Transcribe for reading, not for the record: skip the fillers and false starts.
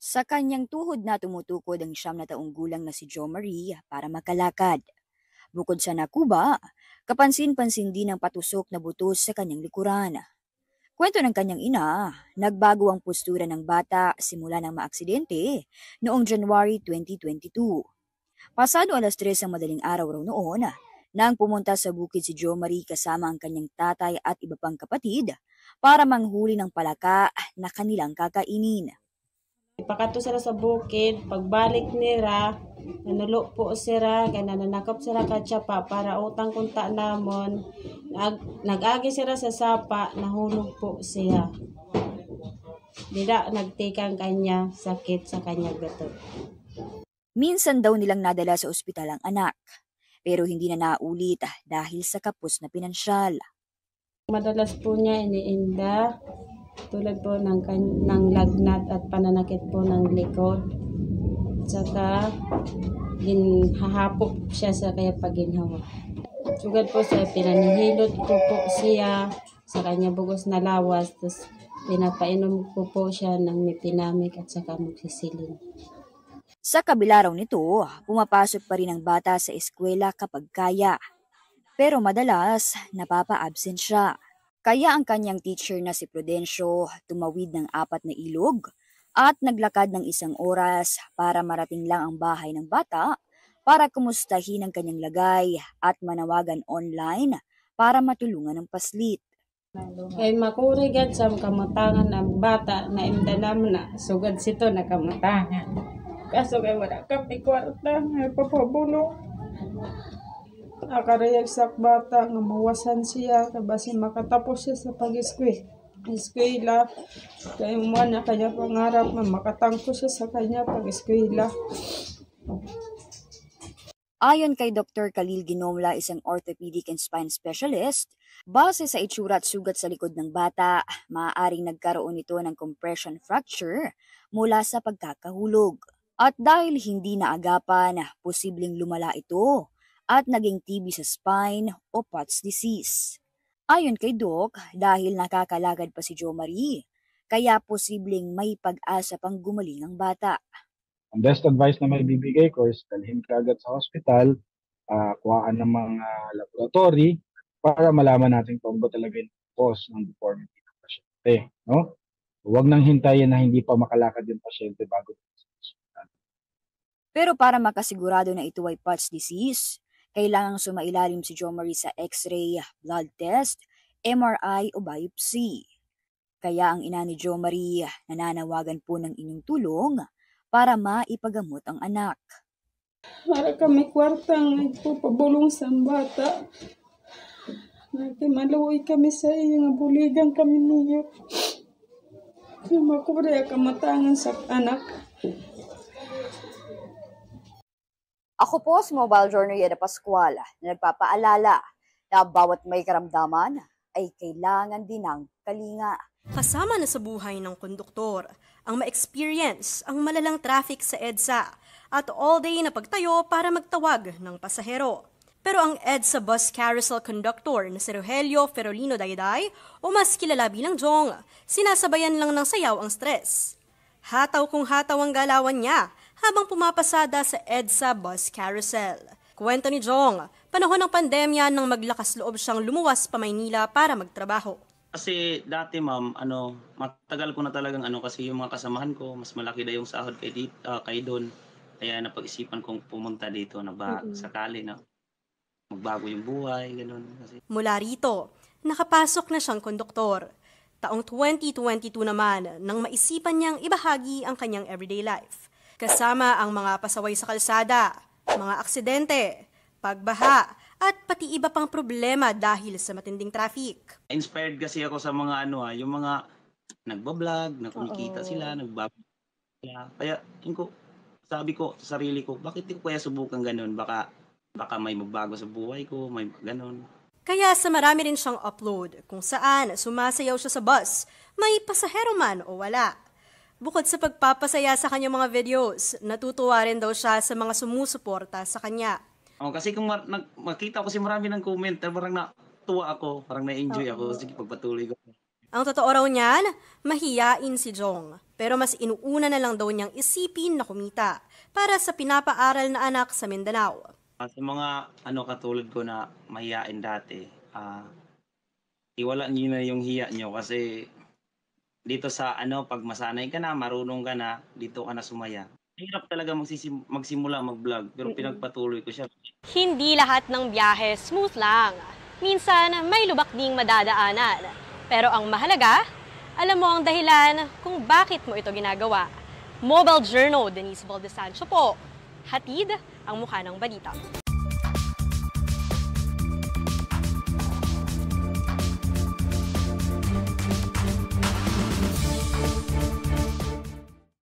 Sa kanyang tuhod na tumutukod ang 9 na taong gulang na si Jo Marie para makalakad. Bukod sa nakuba, kapansin-pansin din ang patusok na butos sa kanyang likuran. Kwento ng kanyang ina, nagbago ang postura ng bata simula ng maaksidente noong January 2022. Pasado alas 3 ang madaling araw raw noon, nang pumunta sa bukid si Jo Marie kasama ang kanyang tatay at iba pang kapatid para manghuli ng palaka na kanilang kakainin. Pakato sila sa bukid, pagbalik nila, nanulo po sila, kaya nananakap sila katsapa para utang kunta namon. Nag-agi sila sa sapa, nahulog po siya. Dila nagtikang kanya sakit sa kanya gato. Minsan daw nilang nadala sa ospital ang anak, pero hindi na naulit dahil sa kapos na pinansyal. Madalas po niya iniinda, tulad po ng lagnat at pananakit po ng likod. Saka ginhahapok siya sa kaya pagginhawa. Sugad po siya, pinanihilot ko po siya sa kanya bugos na lawas. Tapos pinapainom ko po siya ng mipinamik at saka moxicillin. Sa kabila raw nito, pumapasok pa rin ang bata sa eskwela kapag kaya. Pero madalas, napapa-absent siya. Kaya ang kanyang teacher na si Prudencio tumawid ng 4 na ilog at naglakad ng 1 oras para marating lang ang bahay ng bata para kumustahin ang kanyang lagay at manawagan online para matulungan ng paslit. Kay makurigad sa kamatangan ng bata na imdanam na sugad sito na kamatangan. Kaso kay wala kami kwarta nga papabulong. Nakarayag sa bata nga mawasan siya kay basin makatapos siya sa pag-eskwela. Kay mo na kanya pangarap na makatangko siya sa kanya pag-eskwela. Ayon kay Dr. Khalil Ginomla, isang orthopedic and spine specialist, base sa itsura at sugat sa likod ng bata, maaaring nagkaroon ito ng compression fracture mula sa pagkakahulog. At dahil hindi naagapan, posibleng lumala ito at naging TB sa spine o POTS disease. Ayon kay Doc, dahil nakakalagad pa si Jo Marie, kaya posibleng may pag-asa pang gumaling ang bata. Ang best advice na may bibigay ko is dalhin ka agad sa hospital, kuhaan ng mga laboratory para malaman natin kung ba talaga yung cause ng deformity ng pasyente. No? Huwag nang hintayin na hindi pa makalakad yung pasyente bago sa hospital. Pero para makasigurado na ito ay POTS disease, kailangang sumailalim si Jo Marie sa X-ray, blood test, MRI o biopsy. Kaya ang ina ni Jo Marie nananawagan po ng inyong tulong para maipagamot ang anak. Para kami kwartang nagpapabulong sa bata. Maluoy kami sa iyo nga buligan kami niyo. Kaya makuri ang kamatangan sa anak. Ako po si Mobile Journal Yeda Pascual na nagpapaalala na bawat may karamdaman ay kailangan din ng kalinga. Kasama na sa buhay ng konduktor ang ma-experience ang malalang traffic sa EDSA at all-day na pagtayo para magtawag ng pasahero. Pero ang EDSA bus carousel conductor na si Rogelio Ferolino Dayday o mas kilala bilang Jong, sinasabayan lang ng sayaw ang stress. Hataw kung hataw ang galawan niya habang pumapasada sa EDSA bus carousel. Kwento ni Jong, panahon ng pandemya nang maglakas loob siyang lumuwas pa Maynila para magtrabaho. Kasi dati ma'am, matagal ko na talagang kasi yung mga kasamahan ko, mas malaki na yung sahod kay Don. Kaya napag-isipan kong pumunta dito na sakali na magbago yung buhay, gano'n. Mula rito, nakapasok na siyang konduktor. Taong 2022 naman, nang maisipan niyang ibahagi ang kanyang everyday life. Kasama ang mga pasaway sa kalsada, mga aksidente, pagbaha, at pati iba pang problema dahil sa matinding traffic. Inspired kasi ako sa mga yung mga nagbablog, na kumikita sila, nagbablog sila. Kaya sabi ko sa sarili ko, bakit di ko kaya subukan ganun? Baka may magbago sa buhay ko, may ganun. Kaya sa marami rin siyang upload kung saan sumasayaw siya sa bus, may pasahero man o wala. Bukod sa pagpapasaya sa kanyang mga videos, natutuwa rin daw siya sa mga sumusuporta sa kanya. Kasi kung makita ko kasi marami ng comment, parang natuwa ako, parang na-enjoy ako, sige pagpatuloy ko. Ang totoo raw niyan, mahiyain si Jong. Pero mas inuuna na lang daw niyang isipin na kumita para sa pinapaaral na anak sa Mindanao. Sa mga katulad ko na mahiyain dati, iwala niyo na yung hiya niyo kasi dito sa pag masanay ka na, marunong ka na, dito ka na sumaya. Hirap talaga magsimula mag-vlog pero pinagpatuloy ko siya. Hindi lahat ng biyahe smooth lang. Minsan may lubak ding madadaanan. Pero ang mahalaga, alam mo ang dahilan kung bakit mo ito ginagawa. Mobile Journal, Denise Valdesancho po. Hatid ang mukha ng balita.